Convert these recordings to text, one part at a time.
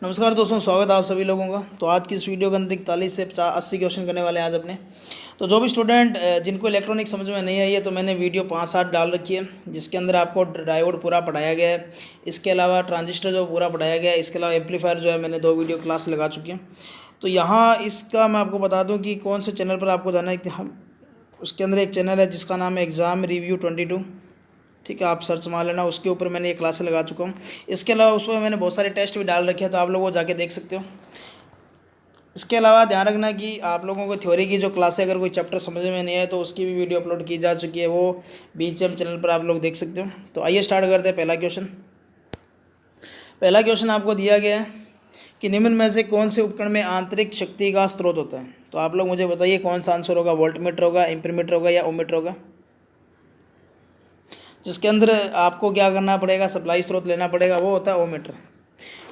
नमस्कार दोस्तों, स्वागत है आप सभी लोगों का। तो आज की इस वीडियो के अंदर 41 से 80 क्वेश्चन करने वाले हैं आज अपने। तो जो भी स्टूडेंट जिनको इलेक्ट्रॉनिक समझ में नहीं आई है, तो मैंने वीडियो 5-7 डाल रखी है, जिसके अंदर आपको डायोड पूरा पढ़ाया गया है। इसके अलावा ट्रांजिस्टर जो पूरा पढ़ाया गया है, इसके अलावा एम्पलीफायर जो है मैंने 2 वीडियो क्लास लगा चुकी हैं। तो यहाँ इसका मैं आपको बता दूँ कि कौन से चैनल पर आपको जाना है। कि हम उसके अंदर एक चैनल है जिसका नाम है एग्ज़ाम रिव्यू 22। ठीक है, आप सर्च मार लेना, उसके ऊपर मैंने ये क्लासें लगा चुका हूँ। इसके अलावा उसमें मैंने बहुत सारे टेस्ट भी डाल रखे हैं, तो आप लोग वो जाके देख सकते हो। इसके अलावा ध्यान रखना कि आप लोगों को थ्योरी की जो क्लासें अगर कोई चैप्टर समझ में नहीं आए तो उसकी भी वीडियो अपलोड की जा चुकी है, वो BGM चैनल पर आप लोग देख सकते हो। तो आइए स्टार्ट करते हैं। पहला क्वेश्चन आपको दिया गया है कि निम्न में से कौन से उपकरण में आंतरिक शक्ति का स्रोत होता है। तो आप लोग मुझे बताइए कौन सा आंसर होगा, वोल्टमीटर होगा, एम्पीमीटर होगा या ओमीटर होगा। जिसके अंदर आपको क्या करना पड़ेगा, सप्लाई स्रोत लेना पड़ेगा, वो होता है ओमीटर।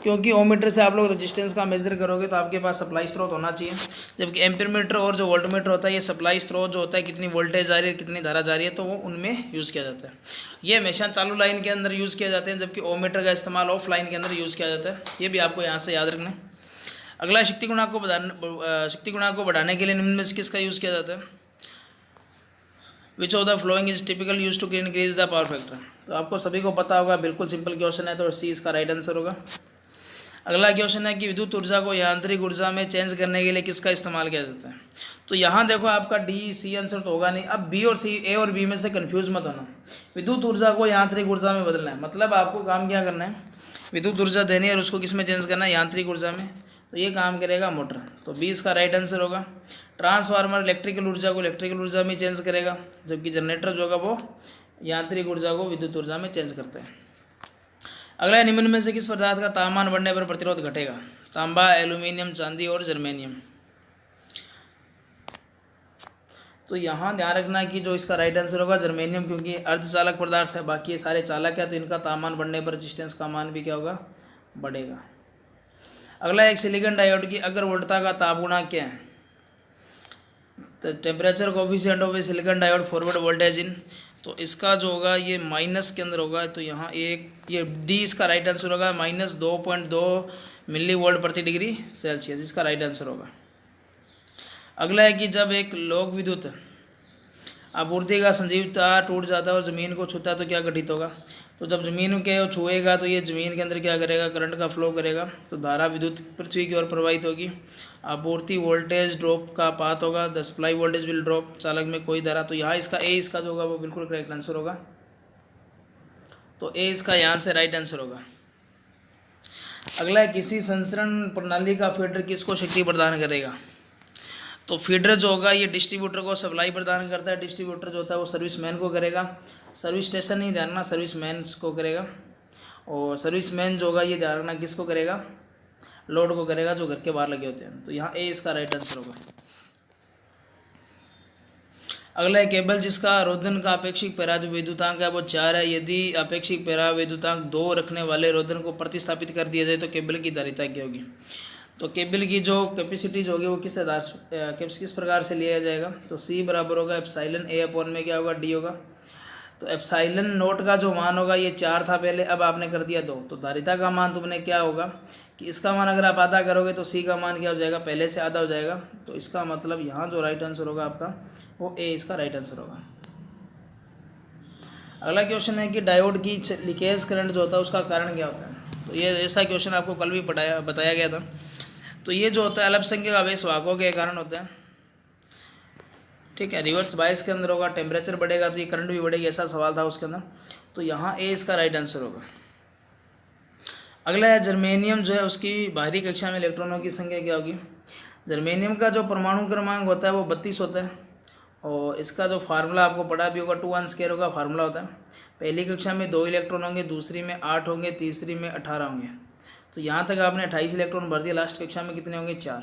क्योंकि ओमीटर से आप लोग रेजिस्टेंस का मेजर करोगे तो आपके पास सप्लाई स्रोत होना चाहिए। जबकि एम्पीमीटर और जो वोल्टमीटर होता है, ये सप्लाई स्रोत जो होता है, कितनी वोल्टेज आ रही है, कितनी धारा जा रही है, तो वो उनमें यूज़ किया जाता है। ये हमेशा चालू लाइन के अंदर यूज़ किया जाते हैं, जबकि ओमीटर का इस्तेमाल ऑफ लाइन के अंदर यूज़ किया जाता है। ये भी आपको यहाँ से याद रखना है। अगला, शक्ति गुणांक को बढ़ाने के लिए निम्न में से किसका यूज़ किया जाता है। Which of the following is typical use to increase the power factor. तो आपको सभी को पता होगा, बिल्कुल सिंपल क्वेश्चन है, तो सी इसका राइट आंसर होगा। अगला क्वेश्चन है कि विद्युत ऊर्जा को यांत्रिक ऊर्जा में चेंज करने के लिए किसका इस्तेमाल किया जाता है। तो यहाँ देखो, आपका डी सी आंसर तो होगा नहीं। अब बी और सी, ए और बी में से कंफ्यूज मत होना। विद्युत ऊर्जा को यांत्रिक ऊर्जा में बदलना है, मतलब आपको काम क्या करना है, विद्युत ऊर्जा देनी है और उसको किस में चेंज करना है, यांत्रिक ऊर्जा में। तो ये काम करेगा मोटर। तो बी इसका राइट आंसर होगा। ट्रांसफार्मर इलेक्ट्रिकल ऊर्जा को इलेक्ट्रिकल ऊर्जा में चेंज करेगा, जबकि जनरेटर जो होगा वो यांत्रिक ऊर्जा को विद्युत ऊर्जा में चेंज करते हैं। अगला, निम्न में से किस पदार्थ का तापमान बढ़ने पर प्रतिरोध घटेगा। तांबा, एल्यूमिनियम, चांदी और जर्मेनियम। तो यहाँ ध्यान रखना कि जो इसका राइट आंसर होगा जर्मेनियम, क्योंकि अर्धचालक पदार्थ है, बाकी ये सारे चालक है, तो इनका तापमान बढ़ने पर रेजिस्टेंस का मान भी क्या होगा, बढ़ेगा। अगला, एक सिलिकॉन डायोड की अग्रवोल्टता का ताप गुणांक क्या है। तो temperature coefficient of a silicon diode forward voltage in. तो इसका जो होगा ये माइनस के अंदर होगा, तो यहाँ ये डी इसका राइट आंसर होगा, -2.2 मिली वोल्ट प्रति डिग्री सेल्सियस, इसका राइट आंसर होगा। अगला है कि जब एक लोक विद्युत आपूर्ति का संजीव तार टूट जाता है और ज़मीन को छूता है तो क्या घटित होगा। तो जब ज़मीन के छुएगा तो ये ज़मीन के अंदर क्या करेगा, करंट का फ्लो करेगा, तो धारा विद्युत पृथ्वी की ओर प्रवाहित होगी। आपूर्ति वोल्टेज ड्रॉप का पाथ होगा, the supply voltage will drop, चालक में कोई धारा। तो यहाँ इसका ए इसका जो होगा वो बिल्कुल करेक्ट आंसर होगा। तो ए इसका यहाँ से राइट आंसर होगा। अगला है, किसी संचरण प्रणाली का फीडर किसको शक्ति प्रदान करेगा। तो फीडर जो होगा ये डिस्ट्रीब्यूटर को सप्लाई प्रदान करता है। डिस्ट्रीब्यूटर जो होता है वो सर्विसमैन को करेगा, सर्विस स्टेशन नहीं ध्यान रखना, सर्विसमैन को करेगा। और सर्विसमैन जो होगा ये ध्यान रखना किसको करेगा, लोड को करेगा, जो घर के बाहर लगे होते हैं। तो यहाँ ए इसका राइट आंसर होगा। अगला है, केबल जिसका रोधन का अपेक्षित पराविद्युतांक है वो 4 है, यदि अपेक्षित पराविद्युतांक 2 रखने वाले रोधन को प्रतिस्थापित कर दिया जाए तो केबल की धारिता क्या होगी। तो केबल की जो कैपेसिटीज होगी वो किस प्रकार से लिया जाएगा। तो सी बराबर होगा एप्सिलॉन ए अपॉन में क्या होगा, डी होगा। तो एप्सिलॉन नोट का जो मान होगा ये 4 था पहले, अब आपने कर दिया 2, तो धारिता का मान तुमने क्या होगा कि इसका मान अगर आप आधा करोगे तो सी का मान क्या हो जाएगा, पहले से आधा हो जाएगा। तो इसका मतलब यहाँ जो राइट आंसर होगा आपका वो ए इसका राइट आंसर होगा। अगला क्वेश्चन है कि डायोड की लीकेज करंट जो होता है उसका कारण क्या होता है। तो ये ऐसा क्वेश्चन आपको कल भी बताया गया था। तो ये जो होता है अल्पसंख्यक आवेश वाहकों के कारण होता है। ठीक है, रिवर्स बायस के अंदर होगा, टेम्परेचर बढ़ेगा तो ये करंट भी बढ़ेगी, ऐसा सवाल था उसके अंदर। तो यहाँ ए इसका राइट आंसर होगा। अगला है, जर्मेनियम जो है उसकी बाहरी कक्षा में इलेक्ट्रॉनों की संख्या क्या होगी। जर्मेनियम का जो परमाणु क्रमांक होता है वो 32 होता है, और इसका जो फार्मूला आपको पढ़ा भी होगा 2 का फार्मूला होता है। पहली कक्षा में 2 इलेक्ट्रॉन होंगे, दूसरी में 8 होंगे, तीसरी में 18 होंगे। तो यहाँ तक आपने 28 इलेक्ट्रॉन भर दिया, लास्ट कक्षा में कितने होंगे, 4।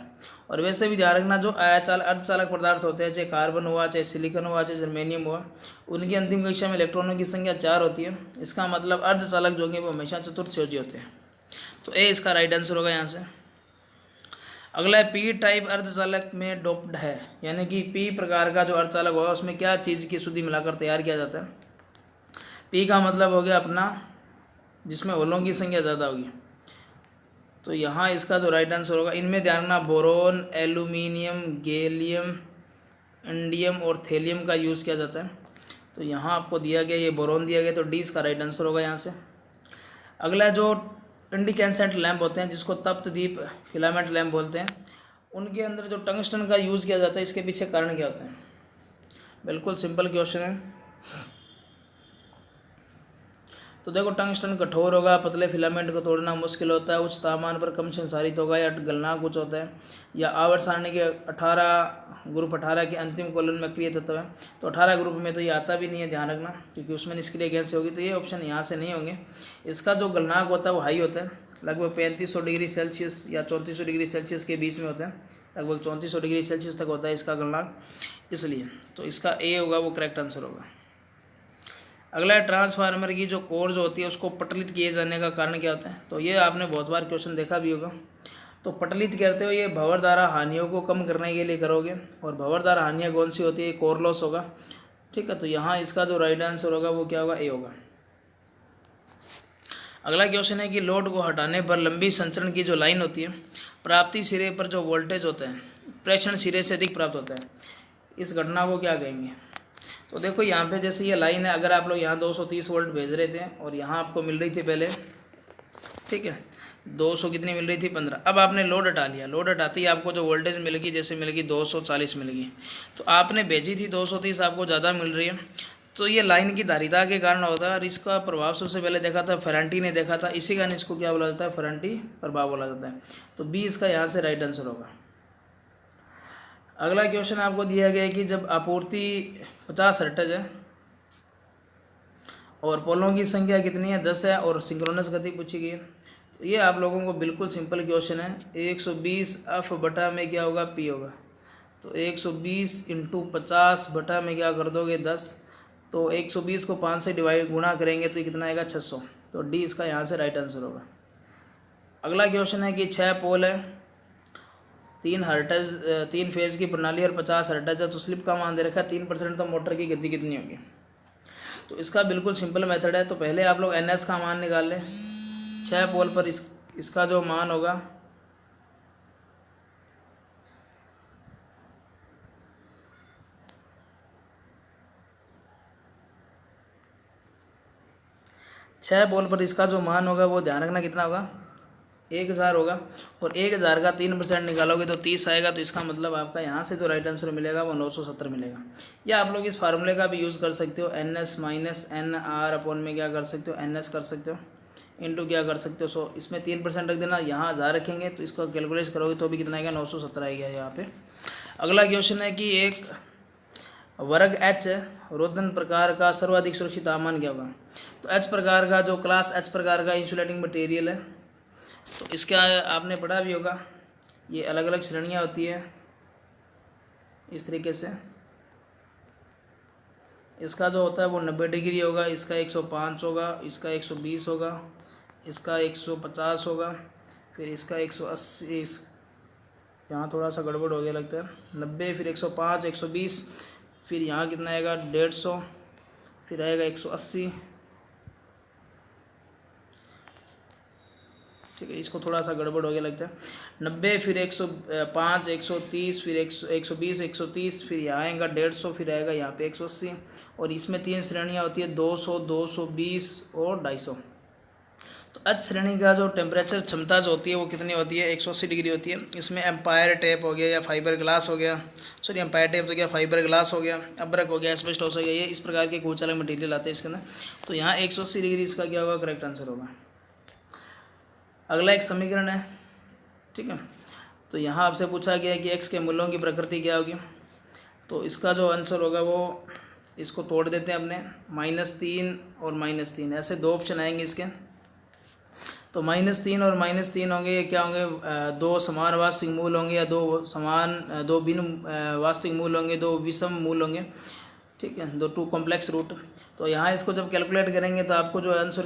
और वैसे भी ध्यान रखना, जो अर्धचालक पदार्थ होते हैं, चाहे कार्बन हुआ, चाहे सिलिकॉन हुआ, चाहे जर्मेनियम हुआ, उनकी अंतिम कक्षा में इलेक्ट्रॉनों की संख्या 4 होती है। इसका मतलब अर्धचालक जो होंगे वो हमेशा चतुर्थ योजी होते हैं। तो ए इसका राइट आंसर होगा यहाँ से। अगला है, पी टाइप अर्धचालक में डोप्ड है, यानी कि पी प्रकार का जो अर्धचालक होगा उसमें क्या चीज़ की शुद्धि मिलाकर तैयार किया जाता है। पी का मतलब हो गया अपना जिसमें होलों की संख्या ज़्यादा होगी। तो यहाँ इसका जो राइट आंसर होगा, इनमें ध्यान रखना बोरोन, एल्यूमिनियम, गैलियम, इंडियम और थेलियम का यूज़ किया जाता है। तो यहाँ आपको दिया गया, ये बोरोन दिया गया, तो डी इसका राइट आंसर होगा यहाँ से। अगला जो इंडिकेंसेंट लैंप होते हैं, जिसको तप्त दीप फिलामेंट लैंप बोलते हैं, उनके अंदर जो टंगस्टन का यूज़ किया जाता है, इसके पीछे कारण क्या होता है? बिल्कुल सिंपल क्वेश्चन है। तो देखो, टंगस्टन कठोर होगा, पतले फिलामेंट को तोड़ना मुश्किल होता है, उच्च तापमान पर कम संसारित होगा, या गलना कुछ होता है, या आवर्त सारणी के 18 के अंतिम कॉलम में क्रिय तत्व है। तो 18 ग्रुप में तो ये आता भी नहीं है, ध्यान रखना, क्योंकि उसमें निष्क्रिय गैस होगी, तो ये ऑप्शन यहाँ से नहीं होंगे। इसका जो गलनांक होता है वो हाई होता है, लगभग 3500 डिग्री सेल्सियस या 3400 डिग्री सेल्सियस के बीच में होता है, लगभग 3400 डिग्री सेल्सियस तक होता है इसका गलनांक, इसलिए तो इसका ए होगा वो करेक्ट आंसर होगा। अगला है ट्रांसफार्मर की जो कोर जो होती है उसको पटलित किए जाने का कारण क्या होता है? तो ये आपने बहुत बार क्वेश्चन देखा भी होगा। तो पटलित करते हो ये भंवर द्वारा हानियों को कम करने के लिए करोगे, और भंवर द्वारा हानियाँ कौन सी होती है? कोर लॉस होगा, ठीक है। तो यहाँ इसका जो राइट आंसर होगा वो क्या होगा? ए होगा। अगला क्वेश्चन है कि लोड को हटाने पर लंबी संचरण की जो लाइन होती है, प्राप्ति सिरे पर जो वोल्टेज होता है प्रेषण सिरे से अधिक प्राप्त होता है, इस घटना को क्या कहेंगे? तो देखो यहाँ पे जैसे ये लाइन है, अगर आप लोग यहाँ 230 वोल्ट भेज रहे थे और यहाँ आपको मिल रही थी पहले, ठीक है, 200 कितनी मिल रही थी? 15। अब आपने लोड हटा लिया, लोड हटाते ही आपको जो वोल्टेज मिलेगी, जैसे मिलेगी 240 मिलेगी, तो आपने भेजी थी 230, आपको ज़्यादा मिल रही है, तो ये लाइन की धारिता के कारण होता है। और इसका प्रभाव सबसे पहले देखा था फेरांटी ने देखा था, इसी कारण इसको क्या बोला जाता है? फेरांटी प्रभाव बोला जाता है। तो बी इसका यहाँ से राइट आंसर होगा। अगला क्वेश्चन आपको दिया गया है कि जब आपूर्ति 50 हर्ट्ज है और पोलों की संख्या कितनी है? 10 है, और सिंक्रोनस गति पूछी गई है। तो ये आप लोगों को बिल्कुल सिंपल क्वेश्चन है। 120 एफ बटा में क्या होगा? पी होगा। तो 120 इंटू 50 बटा में क्या कर दोगे? 10। तो 120 को 5 से गुणा करेंगे तो कितना आएगा? 600। तो डी इसका यहाँ से राइट आंसर होगा। अगला क्वेश्चन है कि 6 पोल है, 3 फेज की प्रणाली और 50 हर्ट्ज है, तो स्लिप का मान दे रखा है 3%, तो मोटर की गति कितनी होगी? तो इसका बिल्कुल सिंपल मेथड है। तो पहले आप लोग NS का मान निकाल लें। 6 पोल पर इसका जो मान होगा, वो ध्यान रखना कितना होगा? 1000 होगा, और 1000 का 3% निकालोगे तो 30 आएगा। तो इसका मतलब आपका यहाँ से जो राइट आंसर मिलेगा वो 970 मिलेगा। या आप लोग इस फार्मूले का भी यूज़ कर सकते हो, NS माइनस NR अपॉन में क्या कर सकते हो? NS कर सकते हो, इंटू क्या कर सकते हो? सो इसमें 3% रख देना, यहाँ 1000 रखेंगे तो इसको कैलकुलेट करोगे तो भी कितना आएगा? 970 आएगा यहाँ पे। अगला क्वेश्चन है कि एक वर्ग H रोधन प्रकार का सर्वाधिक सुरक्षित तापमान क्या होगा? तो H प्रकार का जो क्लास H प्रकार का इंसुलेटिंग मटेरियल है, तो इसका आपने पढ़ा भी होगा, ये अलग अलग श्रेणियाँ होती है इस तरीके से। इसका जो होता है वो 90 डिग्री होगा, इसका 105 होगा, इसका 120 होगा, इसका 150 होगा, फिर इसका 180, यहाँ थोड़ा सा गड़बड़ हो गया लगता है, 90, फिर 105, 120, फिर यहाँ कितना आएगा? 150, फिर आएगा 180, ठीक है, इसको थोड़ा सा गड़बड़ हो गया लगता है। 90, फिर 105, 130, फिर 120, 130, फिर यहाँ आएगा 150, फिर आएगा यहाँ पे 180, और इसमें 3 श्रेणियाँ होती है, 200, 220 और 250। तो H श्रेणी का जो टेम्परेचर क्षमता जो होती है वो कितनी होती है? 180 डिग्री होती है। इसमें एम्पायर टेप हो गया या फाइबर ग्लास हो गया, सॉरी एम्पायर टेप हो गया, फाइबर ग्लास हो गया, अब्रक हो गया, एस्बेस्टोस हो गया, ये इस प्रकार के कुछ अलग मटेरियल आते हैं इसके अंदर। तो यहाँ 180 डिग्री इसका क्या होगा? करेक्ट आंसर होगा। अगला एक समीकरण है, ठीक है। तो यहाँ आपसे पूछा गया है कि x के मूल्यों की प्रकृति क्या होगी। तो इसका जो आंसर होगा वो, इसको तोड़ देते हैं अपने, -3 और -3, ऐसे 2 ऑप्शन आएंगे इसके। तो -3 और -3 होंगे, ये क्या होंगे? 2 समान वास्तविक मूल होंगे, या 2 भिन्न वास्तविक मूल होंगे, 2 विषम मूल होंगे, ठीक है, 2 कॉम्प्लेक्स रूट। तो यहाँ इसको जब कैलकुलेट करेंगे तो आपको जो आंसर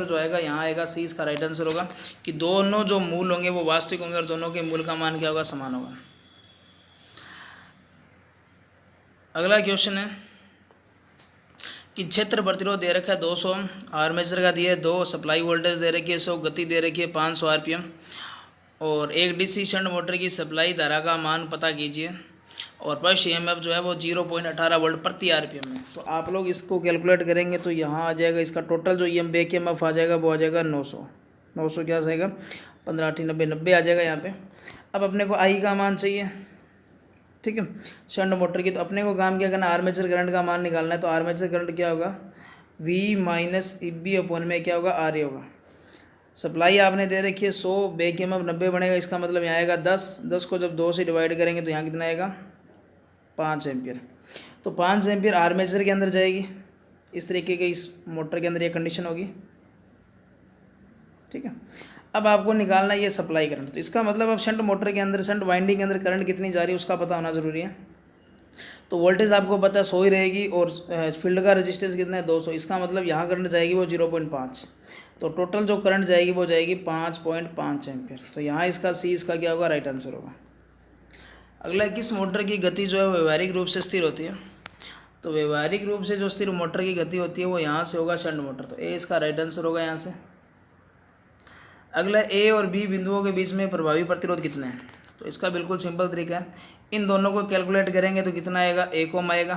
जो आएगा यहाँ आएगा सी, इसका राइट आंसर होगा कि दोनों जो मूल होंगे वो वास्तविक होंगे और दोनों के मूल का मान क्या होगा? समान होगा। अगला क्वेश्चन है कि क्षेत्र प्रतिरोध दे रखा है 200, आर्मेचर का दिया है 2, सप्लाई वोल्टेज दे रखी है 100, गति दे रखी है 500 RPM, और एक डीसी शंट मोटर की सप्लाई धारा का मान पता कीजिए और फर्स्ट ईएमएफ जो है वो 0.18 वोल्ट प्रति आरपीएम में। तो आप लोग इसको कैलकुलेट करेंगे तो यहाँ आ जाएगा इसका टोटल जो बैक ईएमएफ आ जाएगा वो आ जाएगा 900 क्या जाएगा 15 8 90 90 आ जाएगा यहाँ पे। अब अपने को आई का मान चाहिए, ठीक है, शंट मोटर की। तो अपने को काम क्या करना, आर्मेचर करंट का मान निकालना है। तो आर्मेचर करंट क्या होगा, V माइनस बी अपॉन में क्या होगा, आर होगा। सप्लाई आपने दे रखी है 100, बैक ईएमएफ 90 बनेगा, इसका मतलब यहाँ आएगा 10 को जब 2 से डिवाइड करेंगे तो यहाँ कितना आएगा 5 एम्पियर। तो 5 एम्पियर आर्मेचर के अंदर जाएगी। इस तरीके के इस मोटर के अंदर ये कंडीशन होगी, ठीक है। अब आपको निकालना ये सप्लाई करंट। तो इसका मतलब अब शंट मोटर के अंदर, शंट वाइंडिंग के अंदर करंट कितनी जा रही है उसका पता होना ज़रूरी है। तो वोल्टेज आपको पता है 100 ही रहेगी और फील्ड का रेजिस्टेंस कितना है 200। इसका मतलब यहाँ करंट जाएगी वो 0.5। तो टोटल जो करंट जाएगी वो जाएगी 5.5 एम्पियर। तो यहाँ इसका सी इसका क्या होगा, राइट आंसर होगा। अगला, किस मोटर की गति जो है व्यवहारिक रूप से स्थिर होती है। तो व्यवहारिक रूप से जो स्थिर मोटर की गति होती है वो यहाँ से होगा शंट मोटर। तो ए इसका राइट आंसर होगा यहाँ से। अगला, ए और बी बिंदुओं के बीच में प्रभावी प्रतिरोध कितना है। तो इसका बिल्कुल सिंपल तरीका है, इन दोनों को कैलकुलेट करेंगे तो कितना आएगा, 1 ओम आएगा,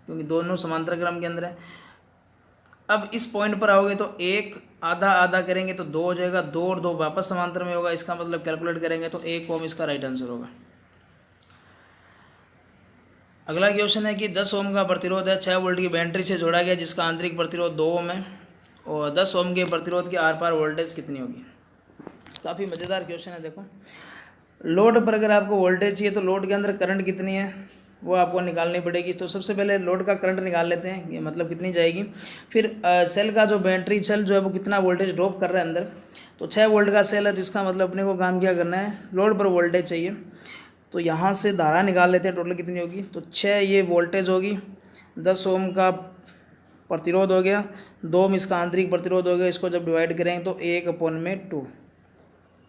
क्योंकि दोनों समांतर क्रम के अंदर है। अब इस पॉइंट पर आओगे तो एक आधा आधा करेंगे तो 2 हो जाएगा, 2 और 2 वापस समांतर में होगा। इसका मतलब कैलकुलेट करेंगे तो 1 ओम इसका राइट आंसर होगा। अगला क्वेश्चन है कि 10 ओम का प्रतिरोध है, 6 वोल्ट की बैटरी से जोड़ा गया जिसका आंतरिक प्रतिरोध 2 ओम है और 10 ओम के प्रतिरोध के आर पार वोल्टेज कितनी होगी। काफ़ी मज़ेदार क्वेश्चन है। देखो, लोड पर अगर आपको वोल्टेज चाहिए तो लोड के अंदर करंट कितनी है वो आपको निकालनी पड़ेगी। तो सबसे पहले लोड का करंट निकाल लेते हैं, ये मतलब कितनी जाएगी। फिर सेल का जो बैटरी सेल जो है वो कितना वोल्टेज ड्रॉप कर रहा है अंदर। तो 6 वोल्ट का सेल है तो इसका मतलब अपने को काम क्या करना है, लोड पर वोल्टेज चाहिए। तो यहाँ से धारा निकाल लेते हैं टोटल कितनी होगी। तो 6 ये वोल्टेज होगी, 10 ओम का प्रतिरोध हो गया, 2 ओम इसका आंतरिक प्रतिरोध हो गया। इसको जब डिवाइड करेंगे तो 1/2,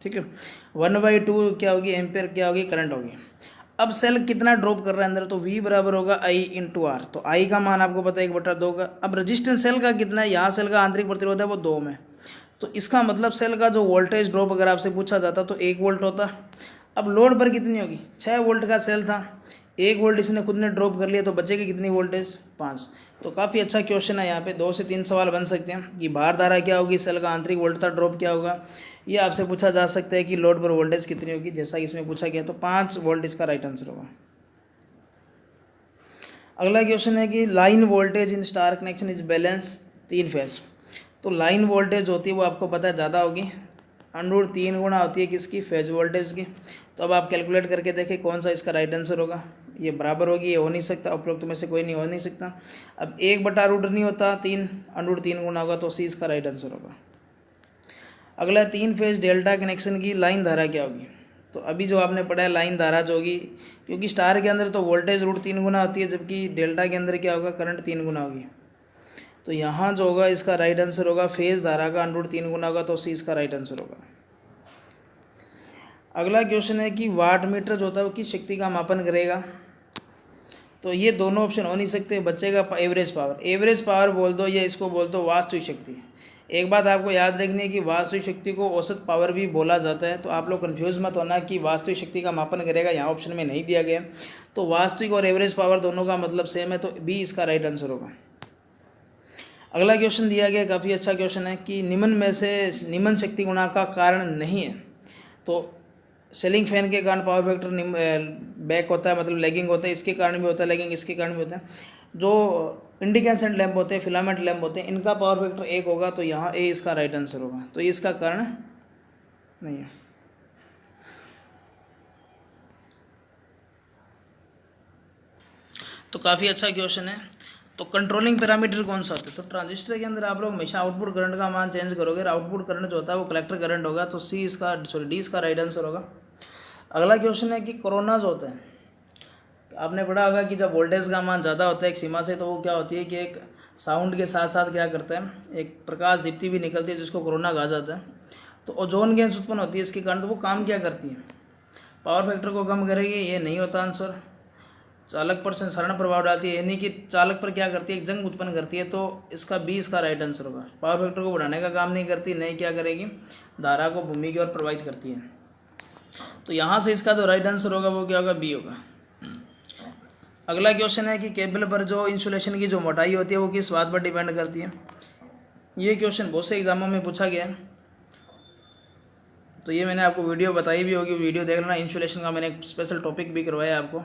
ठीक है। 1/2 क्या होगी, एम्पेयर क्या होगी, करंट होगी। अब सेल कितना ड्रॉप कर रहा है अंदर, तो V बराबर होगा I इंटू आर। तो I का मान आपको पता है 1/2 का। अब रजिस्टेंस सेल का कितना है, यहाँ सेल का आंतरिक प्रतिरोध है वो 2 में। तो इसका मतलब सेल का जो वोल्टेज ड्रॉप अगर आपसे पूछा जाता तो 1 वोल्ट होता। अब लोड पर कितनी होगी, 6 वोल्ट का सेल था, 1 वोल्ट इसने खुद ने ड्रॉप कर लिया तो बचेगी कितनी वोल्टेज, 5। तो काफ़ी अच्छा क्वेश्चन है। यहाँ पे 2 से 3 सवाल बन सकते हैं कि बाहर धारा क्या होगी, सेल का आंतरिक वोल्टता ड्रॉप क्या होगा। ये आपसे पूछा जा सकता है कि लोड पर वोल्टेज कितनी होगी, जैसा इसमें पूछा गया। तो 5 वोल्ट इसका राइट आंसर होगा। अगला क्वेश्चन है कि line voltage in star connection is balance 3 phase. तो लाइन वोल्टेज होती है वो आपको पता है ज़्यादा होगी, √3 गुना होती है किसकी, फेज वोल्टेज की। तो अब आप कैलकुलेट करके देखें कौन सा इसका राइट आंसर होगा। ये बराबर होगी, ये हो नहीं सकता, उपरोक्त में से कोई नहीं हो नहीं सकता। अब 1/√3 नहीं होता, 3 √3 गुना होगा, तो सी इसका राइट आंसर होगा। अगला, 3 फेज डेल्टा कनेक्शन की लाइन धारा क्या होगी। तो अभी जो आपने पढ़ा है लाइन धारा जो होगी, क्योंकि स्टार के अंदर तो वोल्टेज √3 गुना होती है, जबकि डेल्टा के अंदर क्या होगा, करंट 3 गुना होगी। तो यहाँ जो होगा इसका राइट आंसर होगा, फेज धारा का √3 गुना होगा, तो सी इसका राइट आंसर होगा। अगला क्वेश्चन है कि वाट मीटर जो होता है वो किस शक्ति का मापन करेगा। तो ये दोनों ऑप्शन हो नहीं सकते, बचेगा एवरेज पावर। एवरेज पावर बोल दो या इसको बोल दो वास्तविक शक्ति। एक बात आपको याद रखनी है कि वास्तविक शक्ति को औसत पावर भी बोला जाता है। तो आप लोग कंफ्यूज मत होना कि वास्तविक शक्ति का मापन करेगा, यहाँ ऑप्शन में नहीं दिया गया। तो वास्तविक और एवरेज पावर दोनों का मतलब सेम है, तो बी इसका राइट आंसर होगा। अगला क्वेश्चन दिया गया, काफ़ी अच्छा क्वेश्चन है कि निम्न में से निम्न शक्ति गुणा का कारण नहीं है। तो सेलिंग फैन के कारण पावर फैक्टर बैक होता है, मतलब लैगिंग होता है, इसके कारण भी होता है लैगिंग, इसके कारण भी होता है। जो इंडिकेसेंट लैंप होते हैं, फिलामेंट लैंप होते हैं, इनका पावर फैक्टर 1 होगा, तो यहाँ ए इसका राइट आंसर होगा। तो ये इसका कारण नहीं है। तो काफ़ी अच्छा क्वेश्चन है। तो कंट्रोलिंग पैरामीटर कौन सा होता है। तो ट्रांजिस्टर के अंदर आप लोग हमेशा आउटपुट करंट का मान चेंज करोगे, आउटपुट करंट जो होता है वो कलेक्टर करंट होगा। तो डी इसका राइट आंसर होगा। अगला क्वेश्चन है कि कोरोना जो होता है, आपने पढ़ा होगा कि जब वोल्टेज का मान ज़्यादा होता है एक सीमा से, तो वो क्या होती है कि एक साउंड के साथ साथ क्या करता है, एक प्रकाश दीप्ति भी निकलती है जिसको कोरोना कहा जाता है। तो ओजोन गैस उत्पन्न होती है इसके कारण। तो वो काम क्या करती है, पावर फैक्टर को कम करेगी, ये नहीं होता आंसर। चालक पर संसारण प्रभाव डालती है, यानी कि चालक पर क्या करती है, एक जंग उत्पन्न करती है। तो इसका बी इसका राइट आंसर होगा। पावर फैक्टर को बढ़ाने का काम नहीं करती, नहीं क्या करेगी, धारा को भूमि की ओर प्रवाहित करती है। तो यहाँ से इसका जो राइट आंसर होगा वो क्या होगा, बी होगा। अगला क्वेश्चन है कि केबल पर जो इंसुलेशन की जो मोटाई होती है वो किस बात पर डिपेंड करती है। ये क्वेश्चन बहुत से एग्जामों में पूछा गया है, तो ये मैंने आपको वीडियो बताई भी होगी, वीडियो देख लेना। इंसुलेशन का मैंने एक स्पेशल टॉपिक भी करवाया आपको।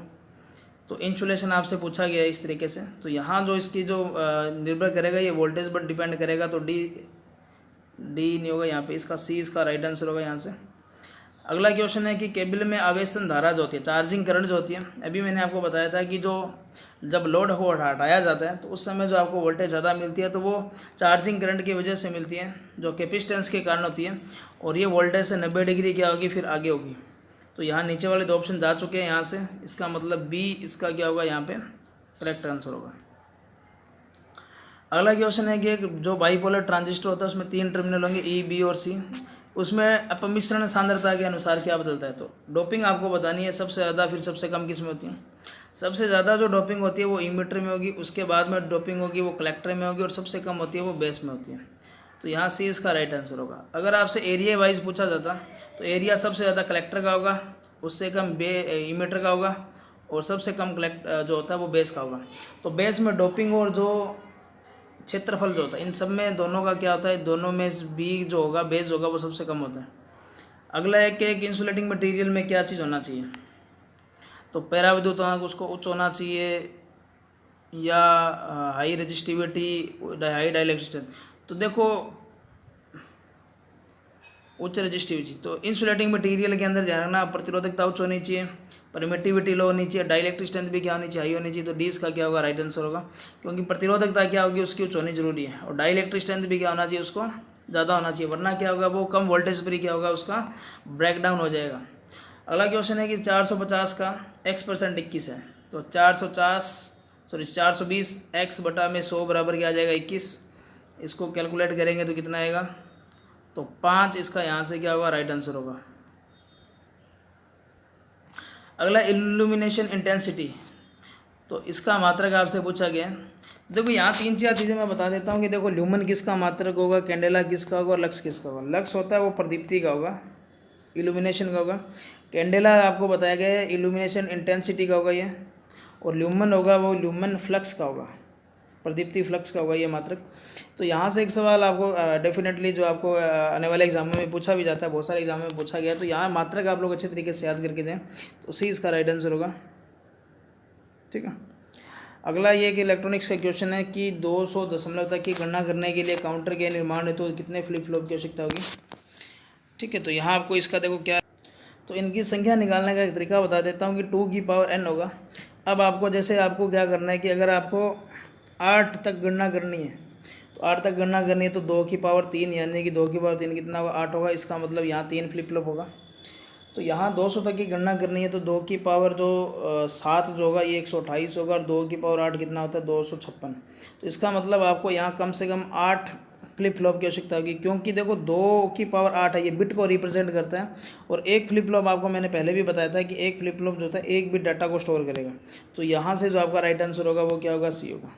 तो इंसुलेशन आपसे पूछा गया है इस तरीके से। तो यहाँ जो इसकी जो निर्भर करेगा ये वोल्टेज पर डिपेंड करेगा। तो डी नहीं होगा यहाँ पे, इसका सी इसका राइट आंसर होगा यहाँ से। अगला क्वेश्चन है कि केबल में आवेशन धारा जो होती है, चार्जिंग करंट जो होती है, अभी मैंने आपको बताया था कि जो जब लोड को हटाया जाता है तो उस समय जो आपको वोल्टेज ज़्यादा मिलती है तो वो चार्जिंग करंट की वजह से मिलती है, जो कैपेसिटेंस के कारण होती है। और ये वोल्टेज से 90 डिग्री क्या होगी, फिर आगे होगी। तो यहाँ नीचे वाले 2 ऑप्शन जा चुके हैं यहाँ से, इसका मतलब बी इसका क्या होगा यहाँ पे करेक्ट आंसर होगा। अगला क्वेश्चन है कि एक जो बाईपोलर ट्रांजिस्टर होता है उसमें 3 टर्मिनल होंगे, ई, बी और सी। उसमें अपमिश्रण सांद्रता के अनुसार क्या बदलता है। तो डोपिंग आपको बतानी है, सबसे ज़्यादा फिर सबसे कम किस में होती है। सबसे ज़्यादा जो डोपिंग होती है वो इमीटर में होगी, उसके बाद में डोपिंग होगी वो कलेक्टर में होगी, और सबसे कम होती है वो बेस में होती है। तो यहाँ सी इसका राइट आंसर होगा। अगर आपसे एरिया वाइज पूछा जाता तो एरिया सबसे ज़्यादा कलेक्टर का होगा, उससे कम इमीटर का होगा, और सबसे कम जो होता है वो बेस का होगा। तो बेस में डोपिंग और जो क्षेत्रफल जो होता है इन सब में दोनों का क्या होता है, दोनों में बी जो होगा बेस होगा वो सबसे कम होता है। अगला है कि एक इंसुलेटिंग मटेरियल में क्या चीज़ होना चाहिए। तो पैराविद्युतांक उसको उच्च होना चाहिए, या हाई रेजिस्टिविटी, हाई डाइलेक्ट्रिसिटी। तो देखो उच्च रेजिस्टिविटी, तो इंसुलेटिंग मटेरियल के अंदर ध्यान रखना प्रतिरोधकता उच्च होनी चाहिए, परमिटिविटी लो होनी चाहिए, डाइलेक्ट्रिक स्ट्रेंथ भी क्या होनी चाहिए, हाई होनी चाहिए। तो डी इसका क्या होगा राइट आंसर होगा, क्योंकि प्रतिरोधकता क्या होगी उसकी उच्च होनी जरूरी है, और डाइलेक्ट्रिक स्ट्रेंथ भी क्या होना चाहिए उसको ज़्यादा होना चाहिए, वरना क्या होगा वो कम वोल्टेज पर ही क्या होगा उसका ब्रेकडाउन हो जाएगा। अगला क्वेश्चन है कि 450 का x% 21 है। तो 420 x बटा में 100 बराबर क्या आ जाएगा 21। इसको कैलकुलेट करेंगे तो कितना आएगा, तो 5 इसका यहाँ से क्या होगा राइट आंसर होगा। अगला इल्यूमिनेशन इंटेंसिटी, तो इसका मात्रक आपसे पूछा गया। देखो यहाँ 3-4 चीज़ें मैं बता देता हूँ कि देखो ल्यूमन किसका मात्रक होगा, कैंडेला किसका होगा, और लक्स किसका होगा। लक्स होता है वो प्रदीप्ति का होगा, इल्यूमिनेशन का होगा। कैंडेला आपको बताया गया है इल्यूमिनेशन इंटेंसिटी का होगा ये, और ल्यूमन होगा वो ल्यूमन फ्लक्स का होगा, प्रदीप्ति फ्लक्स का होगा ये मात्रक। तो यहाँ से एक सवाल आपको डेफिनेटली जो आपको आने वाले एग्जामों में पूछा भी जाता है, बहुत सारे एग्जामों में पूछा गया। तो यहाँ मात्रक आप लोग अच्छे तरीके से याद करके दें, तो उसी इसका राइट आंसर होगा। ठीक है। अगला ये कि इलेक्ट्रॉनिक्स का क्वेश्चन है कि 200 दशमलव तक की गणना करने के लिए काउंटर के निर्माण है तो कितने फ्लिप फ्लॉप की आवश्यकता होगी। ठीक है, तो यहाँ आपको इसका देखो क्या, तो इनकी संख्या निकालने का एक तरीका बता देता हूँ कि 2 की पावर n होगा। अब आपको जैसे आपको क्या करना है कि अगर आपको 8 तक गणना करनी है, तो 8 तक गणना करनी है तो 2 की पावर 3 यानी कि 2 की पावर 3 कितना होगा 8 होगा। इसका मतलब यहाँ 3 फ्लिप फ्लॉप होगा। तो यहाँ 200 तक की गणना करनी है तो 2 की पावर जो 7 जो होगा ये 128 होगा, और 2 की पावर 8 कितना होता है 256। तो इसका मतलब आपको यहाँ कम से कम 8 फ्लिप फ्लॉप की आवश्यकता होगी, क्योंकि देखो 2 की पावर 8 है, ये बिट को रिप्रेजेंट करता है। और एक फ्लिप फ्लॉप आपको मैंने पहले भी बताया था कि एक फ्लिप फ्लॉप जो होता है 1 बिट डाटा को स्टोर करेगा। तो यहाँ से जो आपका राइट आंसर होगा वो क्या होगा, सी होगा।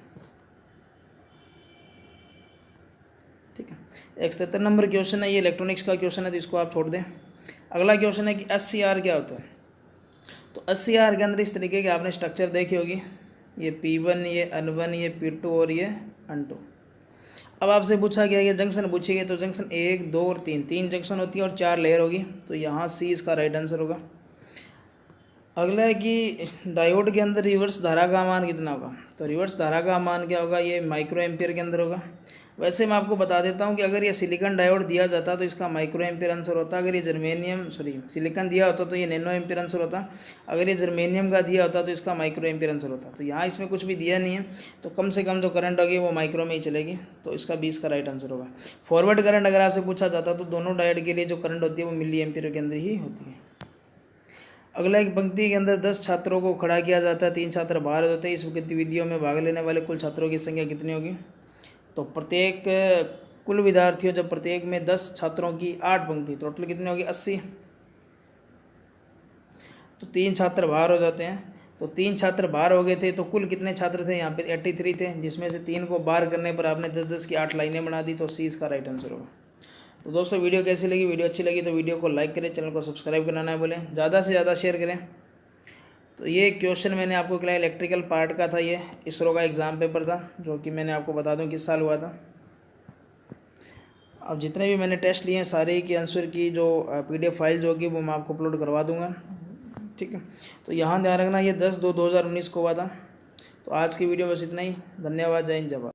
ठीक है। 71 नंबर क्वेश्चन है, ये इलेक्ट्रॉनिक्स का क्वेश्चन है तो इसको आप छोड़ दें। अगला क्वेश्चन है कि SCR क्या होता है। तो SCR के अंदर इस तरीके के आपने स्ट्रक्चर देखी होगी, ये P1, ये N1, ये P2 और ये N2। अब आपसे पूछा गया कि जंक्शन पूछी गई, तो जंक्शन 1, 2 और 3 जंक्शन होती है और 4 लेयर होगी। तो यहाँ सी इसका राइट आंसर होगा। अगला है कि डायोड के अंदर रिवर्स धारा का मान कितना होगा। तो रिवर्स धारा का मान क्या होगा, ये माइक्रो एम्पियर के अंदर होगा। वैसे मैं आपको बता देता हूँ कि अगर ये सिलिकॉन डायोड दिया जाता तो इसका माइक्रो एम्पियर आंसर होता। अगर ये सिलिकॉन दिया होता तो ये नैनो एम्पियर आंसर होता। अगर ये जर्मेनियम का दिया होता तो इसका माइक्रो एम्पियर आंसर होता। तो यहाँ इसमें कुछ भी दिया नहीं है, तो कम से कम जो करंट होगी वो माइक्रो में ही चलेगी। तो इसका 20 का राइट आंसर होगा। फॉरवर्ड करंट अगर आपसे पूछा जाता तो दोनों डायोड के लिए जो करंट होती है वो मिली एम्पियर के अंदर ही होती है। अगला एक पंक्ति के अंदर 10 छात्रों को खड़ा किया जाता है, 3 छात्र बाहर होते हैं। इस गतिविधियों में भाग लेने वाले कुल छात्रों की संख्या कितनी होगी। तो प्रत्येक कुल विद्यार्थियों जब प्रत्येक में 10 छात्रों की 8 पंक्ति, टोटल कितनी होगी 80। तो 3 छात्र बाहर हो जाते हैं, तो 3 छात्र बाहर हो गए थे, तो कुल कितने छात्र थे यहाँ पे 83 थे, जिसमें से 3 को बाहर करने पर आपने 10-10 की 8 लाइनें बना दी। तो सी इसका राइट आंसर होगा। तो दोस्तों वीडियो कैसी लगी, वीडियो अच्छी लगी तो वीडियो को लाइक करें, चैनल को सब्सक्राइब करना ना भूलें, ज़्यादा से ज़्यादा शेयर करें। तो ये क्वेश्चन मैंने आपको खिलाया इलेक्ट्रिकल पार्ट का था, ये इसरो का एग्ज़ाम पेपर था जो कि मैंने आपको बता दूं किस साल हुआ था। अब जितने भी मैंने टेस्ट लिए हैं सारे के आंसर की जो PDF फाइल जो होगी वो मैं आपको अपलोड करवा दूंगा, ठीक है। तो यहाँ ध्यान रखना ये 10/2/2019 को हुआ था। तो आज की वीडियो में बस इतना ही। धन्यवाद, जय हिंद, जय भारत।